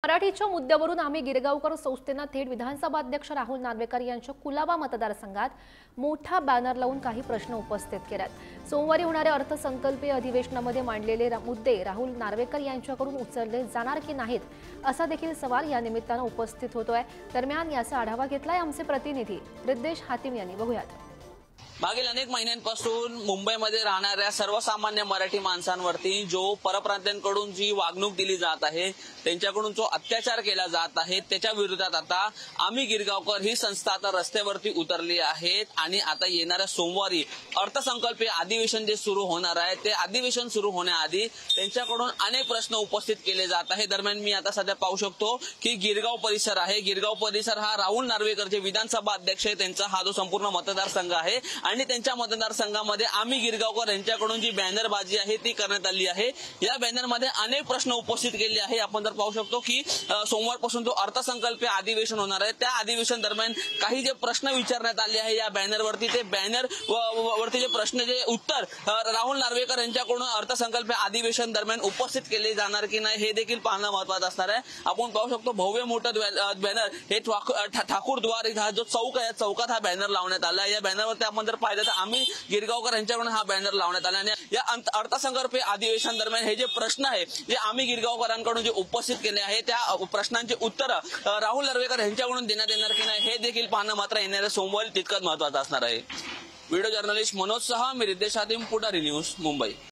मराठीच्या मुद्द्यावरून आम्ही गिरगावकर संस्थेनं थेट विधानसभा अध्यक्ष राहुल नार्वेकर यांच्या कुलाबा मतदारसंघात मोठा बॅनर लावून काही प्रश्न उपस्थित केलेत। सोमवारी होणाऱ्या अर्थसंकल्पीय अधिवेशनामध्ये मांडलेले मुद्दे राहुल नार्वेकर यांच्याकडून उचलले जाणार की नाहीत असा देखील सवाल या निमित्तानं उपस्थित होतोय। दरम्यान याचा आढावा घेतलाय आमचे प्रतिनिधी रिद्देश हातिम यांनी। बघूयात। मागील अनेक महिन्यांपासून मुंबईमध्ये राहणाऱ्या सर्वसामान्य मराठी माणसांवरती जो परप्रांत्यांकडून जी वागणूक दिली जात आहे, त्यांच्याकडून जो अत्याचार केला जात आहे, त्याच्या विरोधात आता आम्ही गिरगावकर ही संस्था आता रस्त्यावरती उतरली आहेत आणि आता येणाऱ्या सोमवारी अर्थसंकल्पीय अधिवेशन जे सुरू होणार आहे ते अधिवेशन सुरू होण्याआधी त्यांच्याकडून अनेक प्रश्न उपस्थित केले जात आहे। दरम्यान मी आता सध्या पाहू शकतो की गिरगाव परिसर आहे। गिरगाव परिसर हा राहुल नार्वेकर जे विधानसभा अध्यक्ष आहे त्यांचा हा जो संपूर्ण मतदारसंघ आहे आणि त्यांच्या मतदारसंघामध्ये आम्ही गिरगावकर यांच्याकडून जी बॅनरबाजी आहे ती करण्यात आली आहे। या बॅनरमध्ये अनेक प्रश्न उपस्थित केले आहे। आपण जर पाहू शकतो की सोमवारपासून जो अर्थसंकल्पीय अधिवेशन होणार आहे त्या अधिवेशन दरम्यान काही जे प्रश्न विचारण्यात आले आहे या बॅनरवरती, ते बॅनर वरती जे प्रश्न जे उत्तर राहुल नार्वेकर यांच्याकडून अर्थसंकल्पीय अधिवेशन दरम्यान उपस्थित केले जाणार की नाही हे देखील पाहणं महत्त्वाचं असणार आहे। आपण पाहू शकतो भव्य मोठं बॅनर हे ठाकूरद्वार हा जो चौक आहे चौकात हा बॅनर लावण्यात आला आहे। या बॅनरवरती आपण जर पाहिलं तर आम्ही गिरगावकर यांच्याकडून हा बॅनर लावण्यात आला आणि या अर्थसंकल्पीय अधिवेशन दरम्यान हे जे प्रश्न आहे जे आम्ही गिरगावकरांकडून जे उपस्थित केले आहे त्या प्रश्नांची उत्तर राहुल नार्वेकर यांच्याकडून देण्यात येणार की नाही हे देखील पाहणं मात्र येणाऱ्या सोमवारी तितकंच महत्त्वाचं असणार आहे। व्हिडिओ जर्नलिस्ट मनोज सहा, मी रिद्देश हातिम, पुढारी न्यूज, मुंबई।